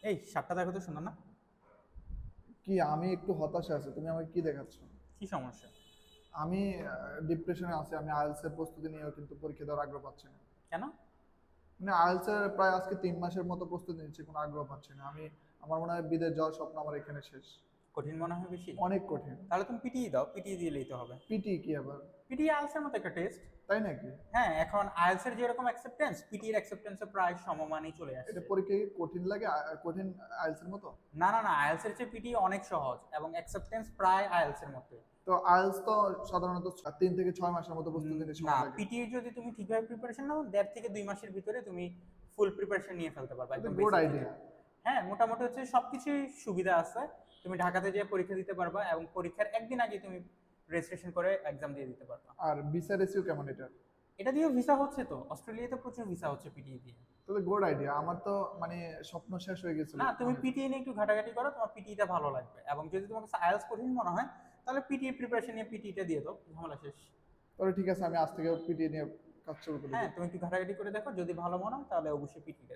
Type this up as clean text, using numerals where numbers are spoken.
এই শার্টটা দেখো তো সুন্দর না? কি আমি একটু হতাশা আছে, তুমি আমাকে কি দেখাচ্ছ? কি সমস্যা? আমি ডিপ্রেশনে আছি। আমি আইএলটিএস এর প্রস্তুতি নিয়েও কিন্তু পরীক্ষা দেওয়ার আগ্রহ পাচ্ছি না। কেন? মানে আইএলটিএস এর প্রায় আজকে 3 মাসের মতো প্রস্তুতি নিচ্ছি, কোনো আগ্রহ পাচ্ছি না আমি। আমার মনে হয় বিদেশ যাওয়ার স্বপ্ন আমার এখানে শেষ। কঠিন মনে হয় বেশি? অনেক কঠিন। তাহলে তুমি পিটিই দাও, পিটিই দিলেই তো হবে। পিটি কি আবার? পিটি আইএলটিএস এর মতো একটা টেস্ট। তাই নাকি? হ্যাঁ, এখন আইএলটিএস এর যেরকম অ্যাকসেপ্টেন্স, পিটি এর অ্যাকসেপ্টেন্স প্রায় সমমানই চলে এটা আসছে। পরীক্ষা কি কঠিন লাগে? কঠিন আইএলটিএস এর মতো? না না না, আইএলটিএস এর চেয়ে পিটি অনেক সহজ এবং অ্যাকসেপ্টেন্স প্রায় আইএলটিএস এর মতো। তো আইএলটিএস তো সাধারণত 3 থেকে 6 মাসের মতো প্রস্তুতি নিতে না, সময় লাগে। পিটি যদি তুমি ঠিকভাবে প্রিপারেশন নাও 1.5 থেকে 2 মাসের ভিতরে তুমি ফুল প্রিপারেশন নিয়ে ফেলতে পারবে এটা একদম গুড বেসিক থেকে। আইডিয়া। হ্যাঁ, মোটামুটি হচ্ছে সবকিছুই সুবিধা আছে। তুমি ঢাকাতে যেয়ে পরীক্ষা দিতে পারবা এবং পরীক্ষার একদিন আগে তুমি রেজিস্ট্রেশন করে এক্সাম দিয়ে দিতে পারবা। আর ভিসা রেসিও কেমন এটা? এটা দিয়েও ভিসা হচ্ছে তো, অস্ট্রেলিয়াতে প্রচুর ভিসা হচ্ছে পিটি দিয়ে। তবে গুড আইডিয়া। আমার তো মানে স্বপ্ন শেষ হয়ে গেছিল না, তুমি অনেক। পিটি নিয়ে একটু ঘাটাঘাটি করো, তোমার পিটিটা ভালো লাগবে। এবং যদি তোমার কাছে আইএলটিএস কঠিন মনে হয় তাহলে পিটি প্রিপারেশন নিয়ে পিটিটা দিয়ে দাও, ঝামেলা শেষ। তবে ঠিক আছে, আমি আজ থেকে পিটি নিয়ে কাজ শুরু করে হ্যাঁ, দিই। তুমি একটু ঘাটাঘাটি করে দেখো, যদি ভালো মনে হয় তাহলে অবশ্যই পিটিটা